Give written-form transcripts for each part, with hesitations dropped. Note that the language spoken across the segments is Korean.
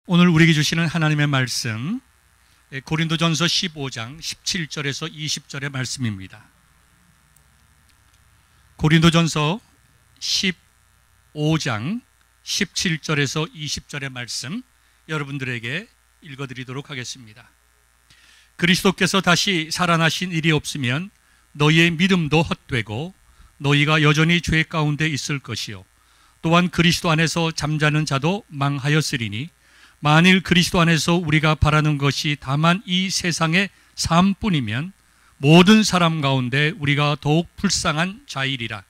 오늘 우리에게 주시는 하나님의 말씀, 고린도전서 15장 17절에서 20절의 말씀입니다. 고린도전서 15장 17절에서 20절의 말씀 여러분들에게 읽어드리도록 하겠습니다. 그리스도께서 다시 살아나신 일이 없으면 너희의 믿음도 헛되고 너희가 여전히 죄 가운데 있을 것이요 또한 그리스도 안에서 잠자는 자도 망하였으리니 만일 그리스도 안에서 우리가 바라는 것이 다만 이 세상의 삶뿐이면 모든 사람 가운데 우리가 더욱 불쌍한 자이리라.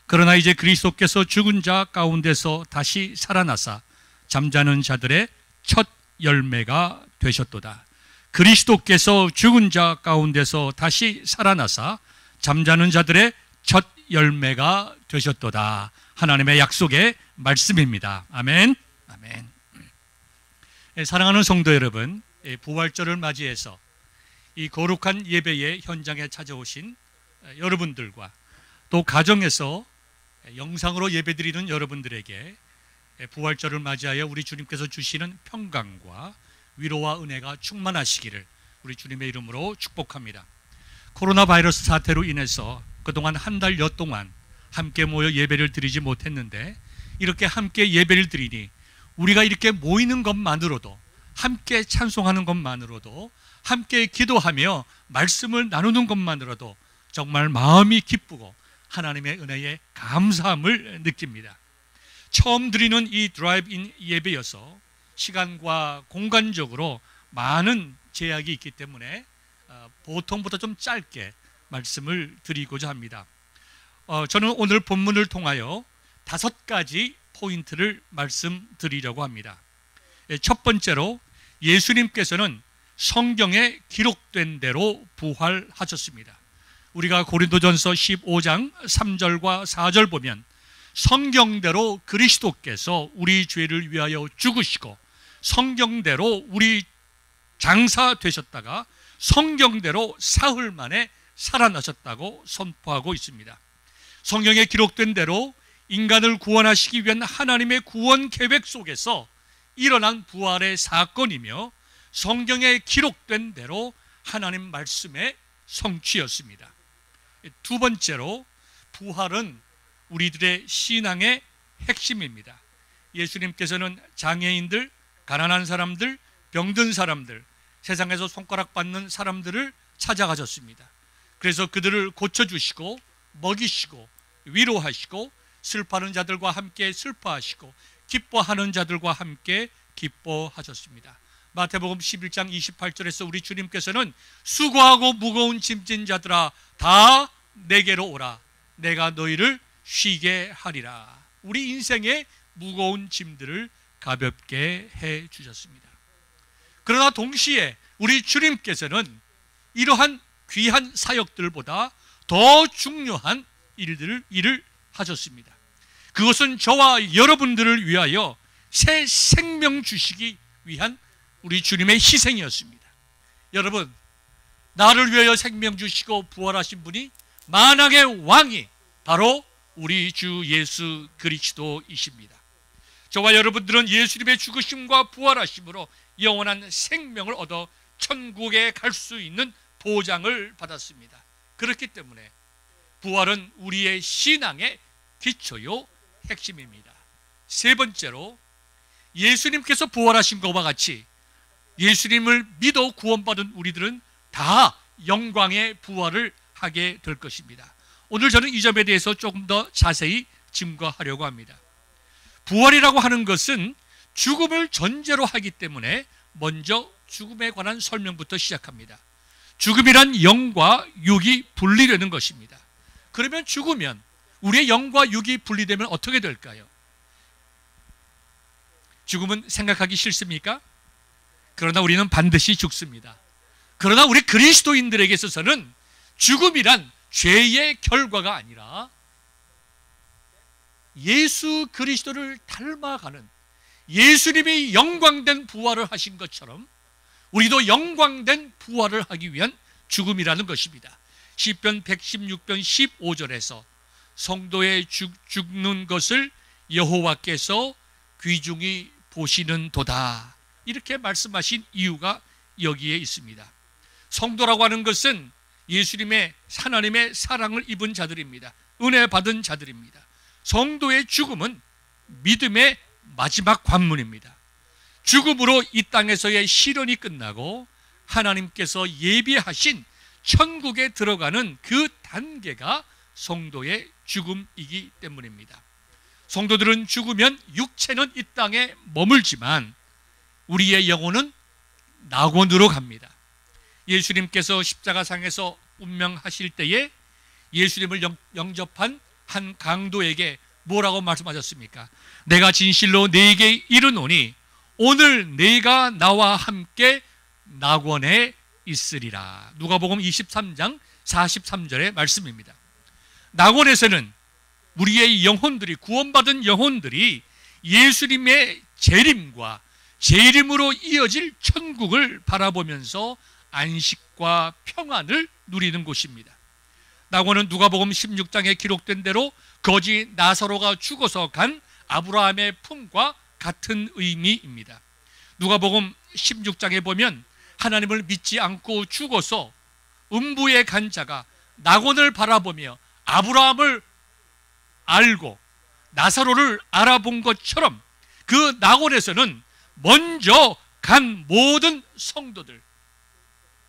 그러나 이제 그리스도께서 죽은 자 가운데서 다시 살아나사 잠자는 자들의 첫 열매가 되셨도다. 그리스도께서 죽은 자 가운데서 다시 살아나사 잠자는 자들의 첫 열매가 되셨도다. 하나님의 약속의 말씀입니다. 아멘. 아멘. 사랑하는 성도 여러분, 부활절을 맞이해서 이 거룩한 예배의 현장에 찾아오신 여러분들과 또 가정에서 영상으로 예배드리는 여러분들에게 부활절을 맞이하여 우리 주님께서 주시는 평강과 위로와 은혜가 충만하시기를 우리 주님의 이름으로 축복합니다. 코로나 바이러스 사태로 인해서 그동안 한 달여 동안 함께 모여 예배를 드리지 못했는데 이렇게 함께 예배를 드리니 우리가 이렇게 모이는 것만으로도, 함께 찬송하는 것만으로도, 함께 기도하며 말씀을 나누는 것만으로도 정말 마음이 기쁘고 하나님의 은혜에 감사함을 느낍니다. 처음 드리는 이 드라이브인 예배여서 시간과 공간적으로 많은 제약이 있기 때문에 보통보다 좀 짧게 말씀을 드리고자 합니다. 저는 오늘 본문을 통하여 5가지 포인트를 말씀드리려고 합니다. 첫 번째로 예수님께서는 성경에 기록된 대로 부활하셨습니다. 우리가 고린도전서 15장 3절과 4절 보면 성경대로 그리스도께서 우리 죄를 위하여 죽으시고 성경대로 우리 장사 되셨다가 성경대로 사흘 만에 살아나셨다고 선포하고 있습니다. 성경에 기록된 대로 인간을 구원하시기 위한 하나님의 구원 계획 속에서 일어난 부활의 사건이며 성경에 기록된 대로 하나님 말씀의 성취였습니다. 두 번째로 부활은 우리들의 신앙의 핵심입니다. 예수님께서는 장애인들, 가난한 사람들, 병든 사람들, 세상에서 손가락받는 사람들을 찾아가셨습니다. 그래서 그들을 고쳐주시고 먹이시고 위로하시고 슬퍼하는 자들과 함께 슬퍼하시고 기뻐하는 자들과 함께 기뻐하셨습니다. 마태복음 11장 28절에서 우리 주님께서는 수고하고 무거운 짐진 자들아 다 내게로 오라 내가 너희를 쉬게 하리라. 우리 인생의 무거운 짐들을 가볍게 해 주셨습니다. 그러나 동시에 우리 주님께서는 이러한 귀한 사역들보다 더 중요한 일을 하셨습니다. 그것은 저와 여러분들을 위하여 새 생명 주시기 위한 우리 주님의 희생이었습니다. 여러분, 나를 위하여 생명 주시고 부활하신 분이 만왕의 왕이 바로 우리 주 예수 그리스도이십니다. 저와 여러분들은 예수님의 죽으심과 부활하심으로 영원한 생명을 얻어 천국에 갈 수 있는 보장을 받았습니다. 그렇기 때문에 부활은 우리의 신앙의 기초요 핵심입니다. 세 번째로 예수님께서 부활하신 것과 같이 예수님을 믿어 구원받은 우리들은 다 영광의 부활을 하게 될 것입니다. 오늘 저는 이 점에 대해서 조금 더 자세히 증거하려고 합니다. 부활이라고 하는 것은 죽음을 전제로 하기 때문에 먼저 죽음에 관한 설명부터 시작합니다. 죽음이란 영과 육이 분리되는 것입니다. 그러면 죽으면 우리의 영과 육이 분리되면 어떻게 될까요? 죽음은 생각하기 싫습니까? 그러나 우리는 반드시 죽습니다. 그러나 우리 그리스도인들에게 있어서는 죽음이란 죄의 결과가 아니라 예수 그리스도를 닮아가는 예수님이 영광된 부활을 하신 것처럼 우리도 영광된 부활을 하기 위한 죽음이라는 것입니다. 시편 116편 15절에서 성도의 죽는 것을 여호와께서 귀중히 보시는 도다. 이렇게 말씀하신 이유가 여기에 있습니다. 성도라고 하는 것은 예수님의 하나님의 사랑을 입은 자들입니다. 은혜 받은 자들입니다. 성도의 죽음은 믿음의 마지막 관문입니다. 죽음으로 이 땅에서의 시련이 끝나고 하나님께서 예비하신 천국에 들어가는 그 단계가 성도의 죽음이기 때문입니다. 성도들은 죽으면 육체는 이 땅에 머물지만 우리의 영혼은 낙원으로 갑니다. 예수님께서 십자가상에서 운명하실 때에 예수님을 영접한 한 강도에게 뭐라고 말씀하셨습니까? 내가 진실로 네게 이르노니 오늘 네가 나와 함께 낙원에 있으리라. 누가복음 23장 43절의 말씀입니다. 낙원에서는 우리의 영혼들이, 구원받은 영혼들이 예수님의 재림과 재림으로 이어질 천국을 바라보면서 안식과 평안을 누리는 곳입니다. 낙원은 누가복음 16장에 기록된 대로 거지 나사로가 죽어서 간 아브라함의 품과 같은 의미입니다. 누가복음 16장에 보면 하나님을 믿지 않고 죽어서 음부에 간 자가 낙원을 바라보며 아브라함을 알고 나사로를 알아본 것처럼 그 낙원에서는 먼저 간 모든 성도들,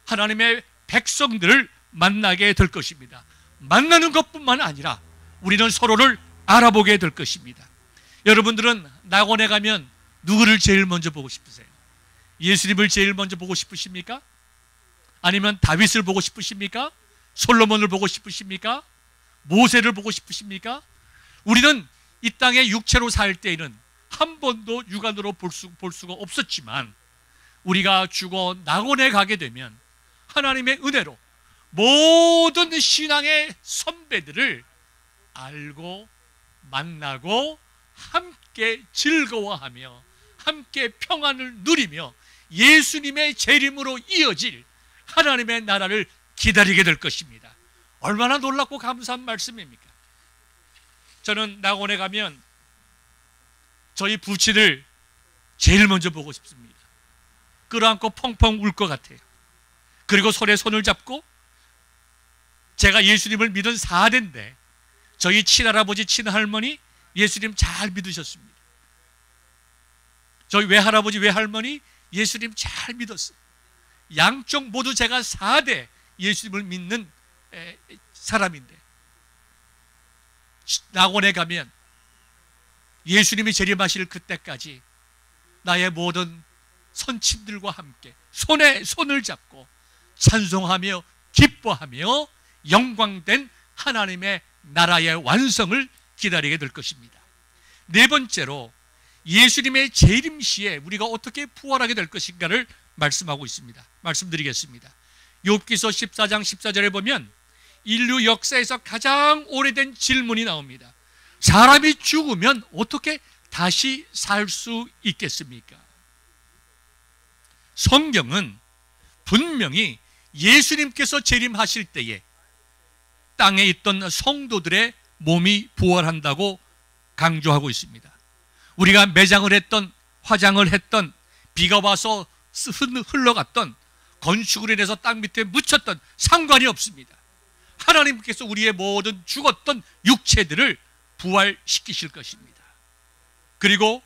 하나님의 백성들을 만나게 될 것입니다. 만나는 것뿐만 아니라 우리는 서로를 알아보게 될 것입니다. 여러분들은 낙원에 가면 누구를 제일 먼저 보고 싶으세요? 예수님을 제일 먼저 보고 싶으십니까? 아니면 다윗을 보고 싶으십니까? 솔로몬을 보고 싶으십니까? 모세를 보고 싶으십니까? 우리는 이 땅에 육체로 살 때에는 한 번도 육안으로 볼 수가 없었지만 우리가 죽어 낙원에 가게 되면 하나님의 은혜로 모든 신앙의 선배들을 알고 만나고 함께 즐거워하며 함께 평안을 누리며 예수님의 재림으로 이어질 하나님의 나라를 기다리게 될 것입니다. 얼마나 놀랍고 감사한 말씀입니까? 저는 낙원에 가면 저희 부친을 제일 먼저 보고 싶습니다. 끌어안고 펑펑 울 것 같아요. 그리고 손에 손을 잡고, 제가 예수님을 믿은 4대인데 저희 친할아버지 친할머니 예수님 잘 믿으셨습니다. 저희 외할아버지 외할머니 예수님 잘 믿었어요. 양쪽 모두 제가 4대 예수님을 믿는 사람인데 낙원에 가면 예수님이 재림하실 그때까지 나의 모든 선친들과 함께 손에 손을 잡고 찬송하며 기뻐하며 영광된 하나님의 나라의 완성을 기다리게 될 것입니다. 네 번째로 예수님의 재림 시에 우리가 어떻게 부활하게 될 것인가를 말씀하고 있습니다. 말씀드리겠습니다. 욥기서 14장 14절에 보면 인류 역사에서 가장 오래된 질문이 나옵니다. 사람이 죽으면 어떻게 다시 살 수 있겠습니까? 성경은 분명히 예수님께서 재림하실 때에 땅에 있던 성도들의 몸이 부활한다고 강조하고 있습니다. 우리가 매장을 했던, 화장을 했던, 비가 와서 흘러갔던, 건축으로 인해서 땅 밑에 묻혔던 상관이 없습니다. 하나님께서 우리의 모든 죽었던 육체들을 부활시키실 것입니다. 그리고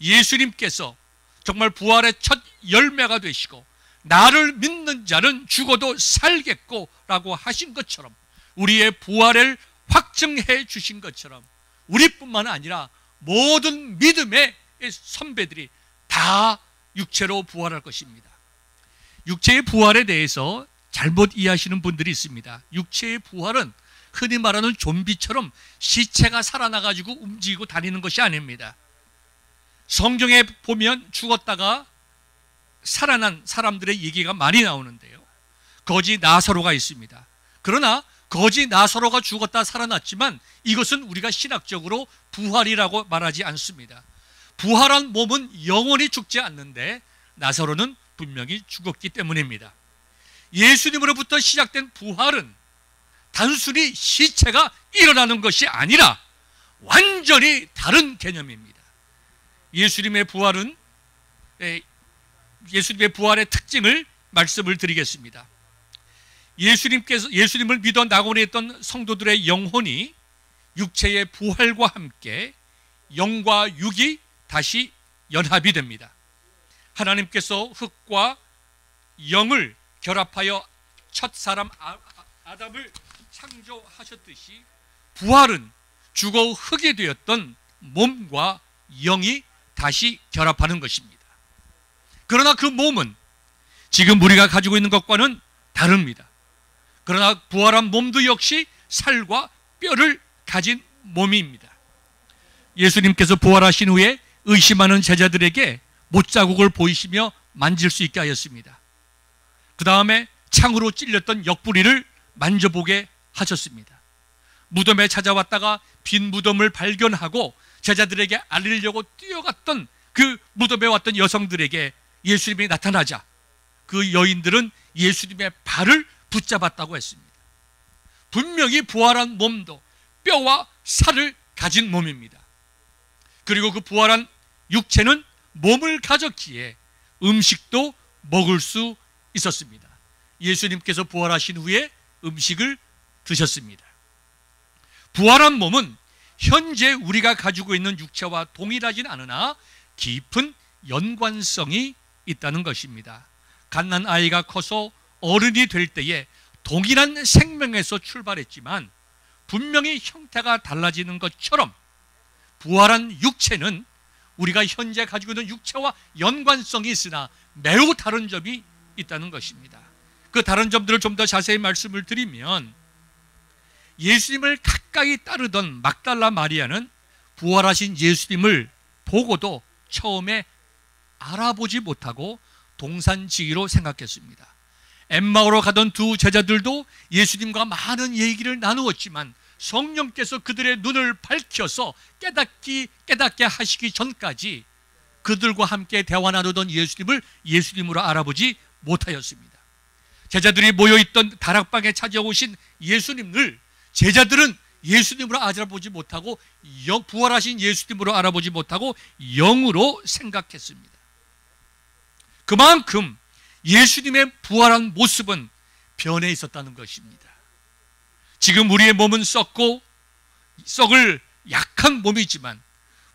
예수님께서 정말 부활의 첫 열매가 되시고 나를 믿는 자는 죽어도 살겠고 라고 하신 것처럼 우리의 부활을 확증해 주신 것처럼 우리뿐만 아니라 모든 믿음의 선배들이 다 육체로 부활할 것입니다. 육체의 부활에 대해서 잘못 이해하시는 분들이 있습니다. 육체의 부활은 흔히 말하는 좀비처럼 시체가 살아나가지고 움직이고 다니는 것이 아닙니다. 성경에 보면 죽었다가 살아난 사람들의 얘기가 많이 나오는데요. 거지 나사로가 있습니다. 그러나 거지 나사로가 죽었다 살아났지만 이것은 우리가 신학적으로 부활이라고 말하지 않습니다. 부활한 몸은 영원히 죽지 않는데 나사로는 분명히 죽었기 때문입니다. 예수님으로부터 시작된 부활은 단순히 시체가 일어나는 것이 아니라 완전히 다른 개념입니다. 예수님의 부활은 예수님의 부활의 특징을 말씀을 드리겠습니다. 예수님을 믿어 낙원했던 성도들의 영혼이 육체의 부활과 함께 영과 육이 다시 연합이 됩니다. 하나님께서 흙과 영을 결합하여 첫 사람 아담을 창조하셨듯이 부활은 죽어 흙이 되었던 몸과 영이 다시 결합하는 것입니다. 그러나 그 몸은 지금 우리가 가지고 있는 것과는 다릅니다. 그러나 부활한 몸도 역시 살과 뼈를 가진 몸입니다. 예수님께서 부활하신 후에 의심하는 제자들에게 못자국을 보이시며 만질 수 있게 하였습니다. 그 다음에 창으로 찔렸던 옆구리를 만져보게 하셨습니다. 무덤에 찾아왔다가 빈 무덤을 발견하고 제자들에게 알리려고 뛰어갔던 그 무덤에 왔던 여성들에게 예수님이 나타나자 그 여인들은 예수님의 발을 붙잡았다고 했습니다. 분명히 부활한 몸도 뼈와 살을 가진 몸입니다. 그리고 그 부활한 육체는 몸을 가졌기에 음식도 먹을 수 있었습니다. 예수님께서 부활하신 후에 음식을 드셨습니다. 부활한 몸은 현재 우리가 가지고 있는 육체와 동일하진 않으나 깊은 연관성이 있다는 것입니다. 갓난아이가 커서 어른이 될 때에 동일한 생명에서 출발했지만 분명히 형태가 달라지는 것처럼 부활한 육체는 우리가 현재 가지고 있는 육체와 연관성이 있으나 매우 다른 점이 있다는 것입니다. 그 다른 점들을 좀 더 자세히 말씀을 드리면 예수님을 가까이 따르던 막달라 마리아는 부활하신 예수님을 보고도 처음에 알아보지 못하고 동산지기로 생각했습니다. 엠마오로 가던 두 제자들도 예수님과 많은 얘기를 나누었지만 성령께서 그들의 눈을 밝혀서 깨닫게 하시기 전까지 그들과 함께 대화 나누던 예수님을 예수님으로 알아보지 못하였습니다. 제자들이 모여있던 다락방에 찾아오신 예수님을 제자들은 예수님으로 알아보지 못하고 부활하신 예수님으로 알아보지 못하고 영으로 생각했습니다. 그만큼 예수님의 부활한 모습은 변해 있었다는 것입니다. 지금 우리의 몸은 썩을 약한 몸이지만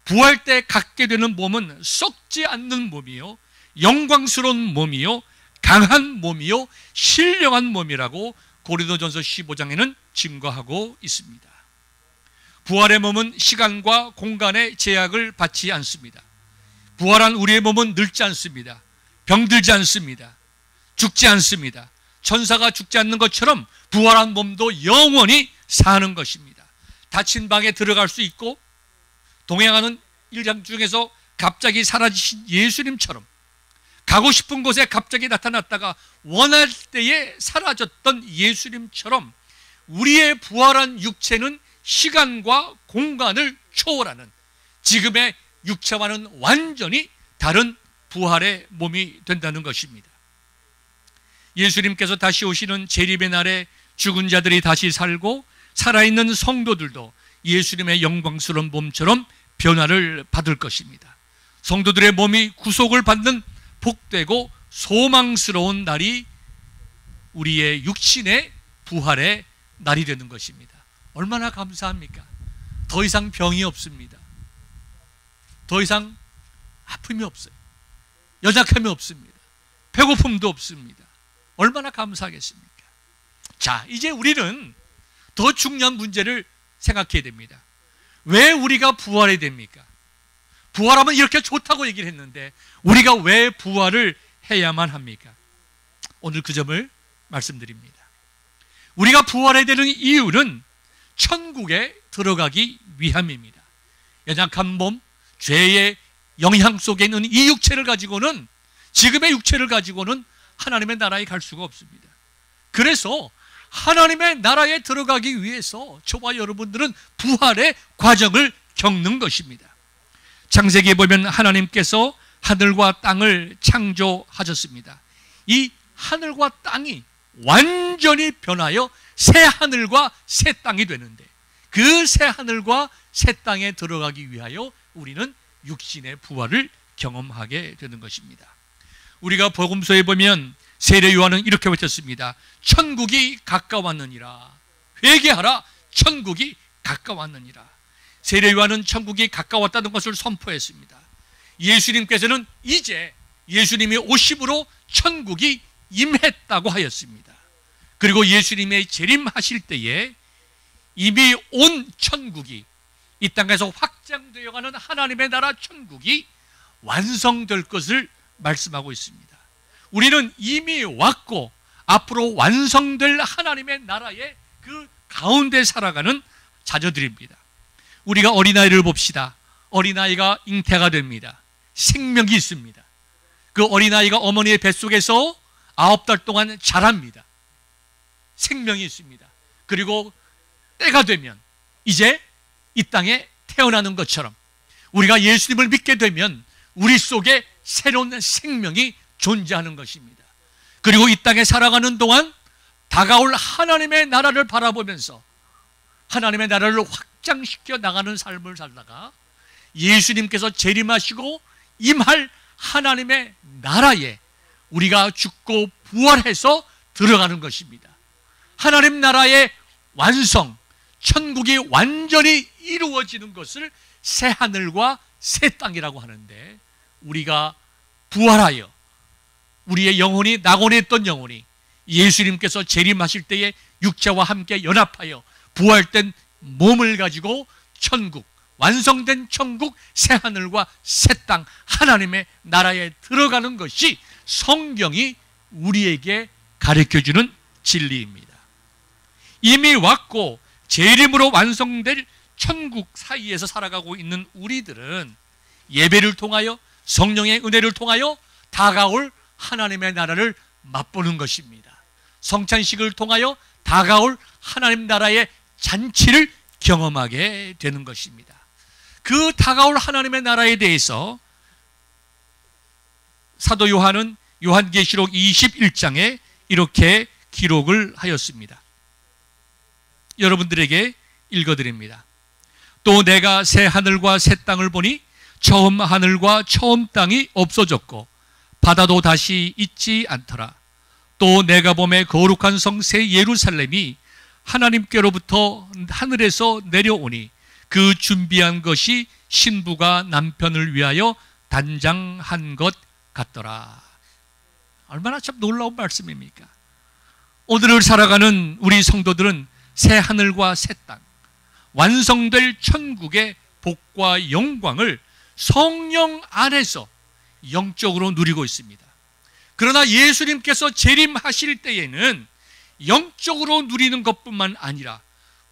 부활 때 갖게 되는 몸은 썩지 않는 몸이요, 영광스러운 몸이요, 강한 몸이요, 신령한 몸이라고 고린도전서 15장에는 증거하고 있습니다. 부활의 몸은 시간과 공간의 제약을 받지 않습니다. 부활한 우리의 몸은 늙지 않습니다. 병들지 않습니다. 죽지 않습니다. 천사가 죽지 않는 것처럼 부활한 몸도 영원히 사는 것입니다. 닫힌 방에 들어갈 수 있고 동행하는 일장 중에서 갑자기 사라지신 예수님처럼 가고 싶은 곳에 갑자기 나타났다가 원할 때에 사라졌던 예수님처럼 우리의 부활한 육체는 시간과 공간을 초월하는 지금의 육체와는 완전히 다른 부활의 몸이 된다는 것입니다. 예수님께서 다시 오시는 재림의 날에 죽은 자들이 다시 살고 살아있는 성도들도 예수님의 영광스러운 몸처럼 변화를 받을 것입니다. 성도들의 몸이 구속을 받는 복되고 소망스러운 날이 우리의 육신의 부활의 날이 되는 것입니다. 얼마나 감사합니까? 더 이상 병이 없습니다. 더 이상 아픔이 없어요. 연약함이 없습니다. 배고픔도 없습니다. 얼마나 감사하겠습니까? 자, 이제 우리는 더 중요한 문제를 생각해야 됩니다. 왜 우리가 부활해야 됩니까? 부활하면 이렇게 좋다고 얘기를 했는데 우리가 왜 부활을 해야만 합니까? 오늘 그 점을 말씀드립니다. 우리가 부활해야 되는 이유는 천국에 들어가기 위함입니다. 연약한 몸, 죄의 영향 속에 있는 이 육체를 가지고는, 지금의 육체를 가지고는 하나님의 나라에 갈 수가 없습니다. 그래서 하나님의 나라에 들어가기 위해서 저와 여러분들은 부활의 과정을 겪는 것입니다. 창세기에 보면 하나님께서 하늘과 땅을 창조하셨습니다. 이 하늘과 땅이 완전히 변하여 새 하늘과 새 땅이 되는데 그 새 하늘과 새 땅에 들어가기 위하여 우리는 육신의 부활을 경험하게 되는 것입니다. 우리가 복음서에 보면 세례 요한은 이렇게 외쳤습니다. 천국이 가까웠느니라. 회개하라. 천국이 가까웠느니라. 세례 요한은 천국이 가까웠다는 것을 선포했습니다. 예수님께서는 이제 예수님이 오심으로 천국이 임했다고 하였습니다. 그리고 예수님의 재림하실 때에 이미 온 천국이, 이 땅에서 확장되어가는 하나님의 나라 천국이 완성될 것을 말씀하고 있습니다. 우리는 이미 왔고 앞으로 완성될 하나님의 나라의 그 가운데 살아가는 자녀들입니다. 우리가 어린아이를 봅시다. 어린아이가 잉태가 됩니다. 생명이 있습니다. 그 어린아이가 어머니의 뱃속에서 9달 동안 자랍니다. 생명이 있습니다. 그리고 때가 되면 이제 이 땅에 태어나는 것처럼 우리가 예수님을 믿게 되면 우리 속에 새로운 생명이 존재하는 것입니다. 그리고 이 땅에 살아가는 동안 다가올 하나님의 나라를 바라보면서 하나님의 나라를 확장시켜 나가는 삶을 살다가 예수님께서 재림하시고 임할 하나님의 나라에 우리가 죽고 부활해서 들어가는 것입니다. 하나님 나라의 완성, 천국이 완전히 이루어지는 것을 새 하늘과 새 땅이라고 하는데, 우리가 부활하여 우리의 영혼이 낙원했던 영혼이 예수님께서 재림하실 때에 육체와 함께 연합하여 부활된 몸을 가지고 천국, 완성된 천국, 새 하늘과 새 땅, 하나님의 나라에 들어가는 것이 성경이 우리에게 가르쳐주는 진리입니다. 이미 왔고 재림으로 완성될 천국 사이에서 살아가고 있는 우리들은 예배를 통하여 성령의 은혜를 통하여 다가올 하나님의 나라를 맛보는 것입니다. 성찬식을 통하여 다가올 하나님 나라의 잔치를 경험하게 되는 것입니다. 그 다가올 하나님의 나라에 대해서 사도 요한은 요한계시록 21장에 이렇게 기록을 하였습니다. 여러분들에게 읽어드립니다. 또 내가 새 하늘과 새 땅을 보니 처음 하늘과 처음 땅이 없어졌고 바다도 다시 있지 않더라. 또 내가 보매 거룩한 성 새 예루살렘이 하나님께로부터 하늘에서 내려오니 그 준비한 것이 신부가 남편을 위하여 단장한 것 같더라. 얼마나 참 놀라운 말씀입니까? 오늘을 살아가는 우리 성도들은 새 하늘과 새 땅, 완성될 천국의 복과 영광을 성령 안에서 영적으로 누리고 있습니다. 그러나 예수님께서 재림하실 때에는 영적으로 누리는 것뿐만 아니라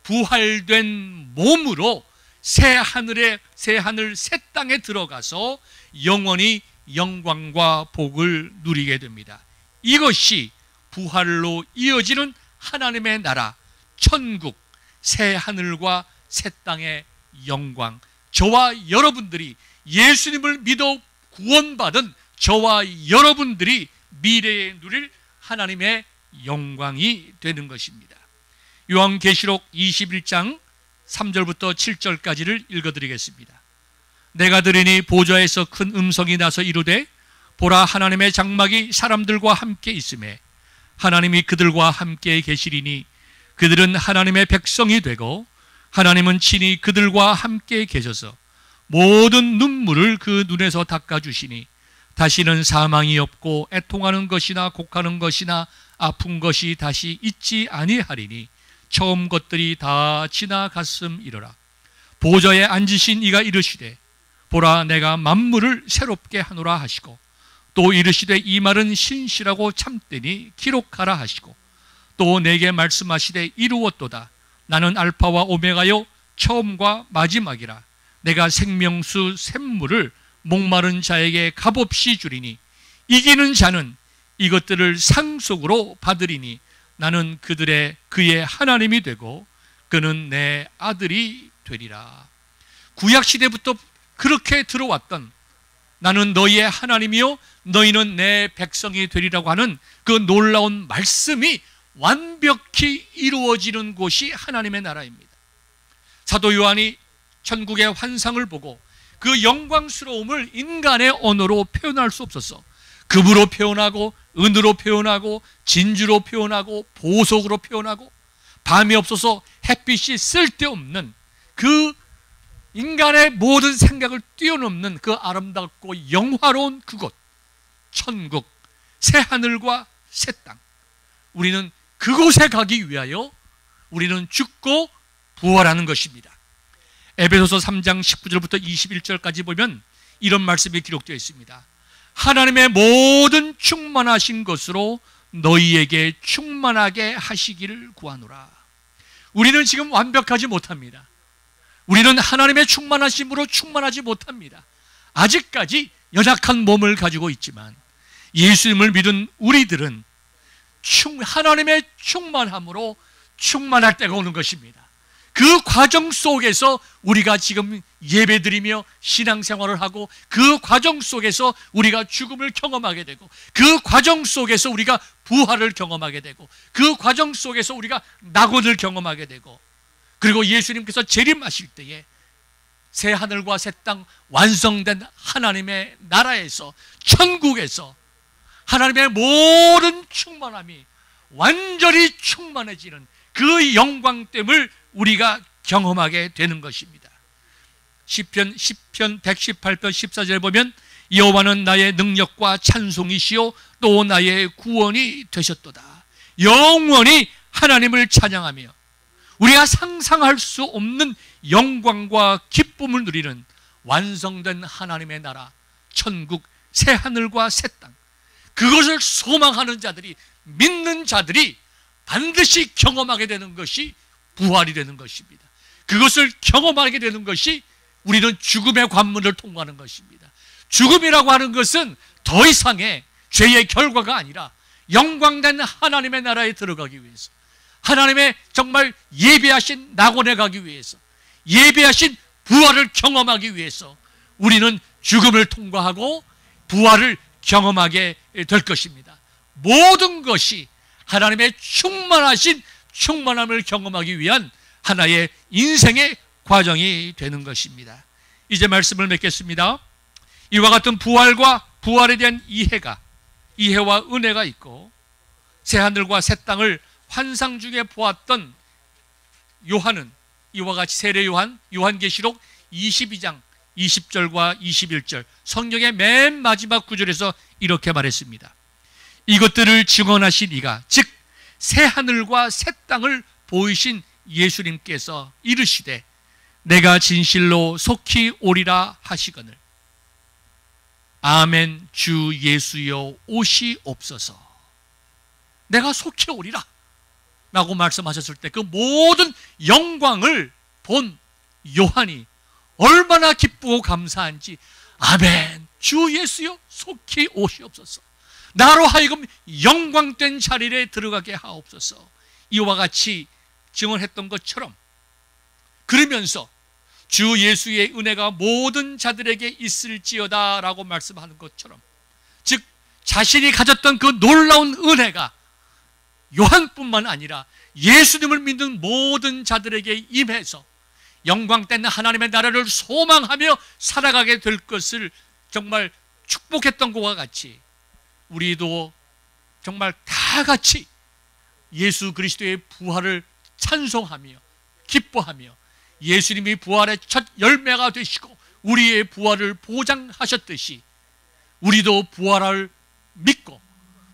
부활된 몸으로 새 하늘, 새 땅에 들어가서 영원히 영광과 복을 누리게 됩니다. 이것이 부활로 이어지는 하나님의 나라, 천국, 새 하늘과 새 땅의 영광, 저와 여러분들이 예수님을 믿어 구원받은 저와 여러분들이 미래에 누릴 하나님의 영광이 되는 것입니다. 요한계시록 21장 3절부터 7절까지를 읽어드리겠습니다. 내가 들으니 보좌에서 큰 음성이 나서 이르되 보라, 하나님의 장막이 사람들과 함께 있으매 하나님이 그들과 함께 계시리니 그들은 하나님의 백성이 되고 하나님은 친히 그들과 함께 계셔서 모든 눈물을 그 눈에서 닦아주시니 다시는 사망이 없고 애통하는 것이나 곡하는 것이나 아픈 것이 다시 있지 아니하리니 처음 것들이 다 지나갔음이로라. 보좌에 앉으신 이가 이르시되 보라, 내가 만물을 새롭게 하노라 하시고 또 이르시되 이 말은 신실하고 참되니 기록하라 하시고 또 내게 말씀하시되 이루었도다. 나는 알파와 오메가요 처음과 마지막이라. 내가 생명수 샘물을 목마른 자에게 값없이 주리니 이기는 자는 이것들을 상속으로 받으리니 나는 그의 하나님이 되고 그는 내 아들이 되리라. 구약시대부터 그렇게 들어왔던 나는 너희의 하나님이요 너희는 내 백성이 되리라고 하는 그 놀라운 말씀이 완벽히 이루어지는 곳이 하나님의 나라입니다. 사도 요한이 천국의 환상을 보고 그 영광스러움을 인간의 언어로 표현할 수 없어서 금으로 표현하고 은으로 표현하고 진주로 표현하고 보석으로 표현하고 밤이 없어서 햇빛이 쓸데없는 그 인간의 모든 생각을 뛰어넘는 그 아름답고 영화로운 그곳, 천국, 새하늘과 새 땅. 우리는 그곳에 가기 위하여 우리는 죽고 부활하는 것입니다. 에베소서 3장 19절부터 21절까지 보면 이런 말씀이 기록되어 있습니다. 하나님의 모든 충만하신 것으로 너희에게 충만하게 하시기를 구하노라. 우리는 지금 완벽하지 못합니다. 우리는 하나님의 충만하심으로 충만하지 못합니다. 아직까지 연약한 몸을 가지고 있지만 예수님을 믿은 우리들은 하나님의 충만함으로 충만할 때가 오는 것입니다. 그 과정 속에서 우리가 지금 예배드리며 신앙생활을 하고 그 과정 속에서 우리가 죽음을 경험하게 되고 그 과정 속에서 우리가 부활을 경험하게 되고 그 과정 속에서 우리가 낙원을 경험하게 되고 그리고 예수님께서 재림하실 때에 새 하늘과 새 땅 완성된 하나님의 나라에서 천국에서 하나님의 모든 충만함이 완전히 충만해지는 그 영광됨을 우리가 경험하게 되는 것입니다. 시편 118편 14절에 보면 여호와는 나의 능력과 찬송이시요 또 나의 구원이 되셨도다. 영원히 하나님을 찬양하며 우리가 상상할 수 없는 영광과 기쁨을 누리는 완성된 하나님의 나라, 천국, 새하늘과 새 땅, 그것을 소망하는 자들이, 믿는 자들이 반드시 경험하게 되는 것이 부활이 되는 것입니다. 그것을 경험하게 되는 것이 우리는 죽음의 관문을 통과하는 것입니다. 죽음이라고 하는 것은 더 이상의 죄의 결과가 아니라 영광된 하나님의 나라에 들어가기 위해서, 하나님의 정말 예배하신 낙원에 가기 위해서, 예배하신 부활을 경험하기 위해서 우리는 죽음을 통과하고 부활을 경험하게 될 것입니다. 모든 것이 하나님의 충만하신 충만함을 경험하기 위한 하나의 인생의 과정이 되는 것입니다. 이제 말씀을 맺겠습니다. 이와 같은 부활과 부활에 대한 이해와 은혜가 있고 새하늘과 새 땅을 환상 중에 보았던 요한은 이와 같이 세례 요한계시록 22장 20절과 21절 성경의 맨 마지막 구절에서 이렇게 말했습니다. 이것들을 증언하신 이가 즉 새하늘과 새 땅을 보이신 예수님께서 이르시되 내가 진실로 속히 오리라 하시거늘 아멘 주 예수여 오시옵소서. 내가 속히 오리라 라고 말씀하셨을 때 그 모든 영광을 본 요한이 얼마나 기쁘고 감사한지 아멘 주 예수여 속히 오시옵소서. 나로 하여금 영광된 자리에 들어가게 하옵소서. 이와 같이 증언했던 것처럼 그러면서 주 예수의 은혜가 모든 자들에게 있을지어다 라고 말씀하는 것처럼 즉 자신이 가졌던 그 놀라운 은혜가 요한뿐만 아니라 예수님을 믿는 모든 자들에게 임해서 영광된 하나님의 나라를 소망하며 살아가게 될 것을 정말 축복했던 것과 같이 우리도 정말 다 같이 예수 그리스도의 부활을 찬송하며 기뻐하며 예수님이 부활의 첫 열매가 되시고 우리의 부활을 보장하셨듯이 우리도 부활을 믿고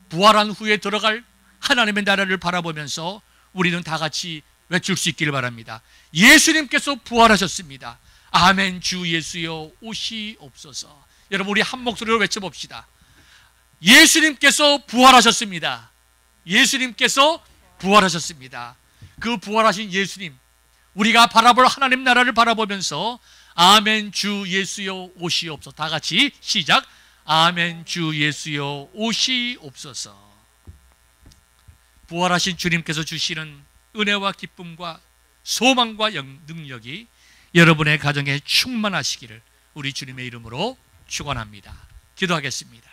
부활한 후에 들어갈 하나님의 나라를 바라보면서 우리는 다 같이 외칠 수 있기를 바랍니다. 예수님께서 부활하셨습니다. 아멘 주 예수여 오시옵소서. 여러분 우리 한 목소리로 외쳐봅시다. 예수님께서 부활하셨습니다. 예수님께서 부활하셨습니다. 그 부활하신 예수님 우리가 바라볼 하나님 나라를 바라보면서 아멘 주 예수여 오시옵소서. 다 같이 시작. 아멘 주 예수여 오시옵소서. 부활하신 주님께서 주시는 은혜와 기쁨과 소망과 능력이 여러분의 가정에 충만하시기를 우리 주님의 이름으로 축원합니다. 기도하겠습니다.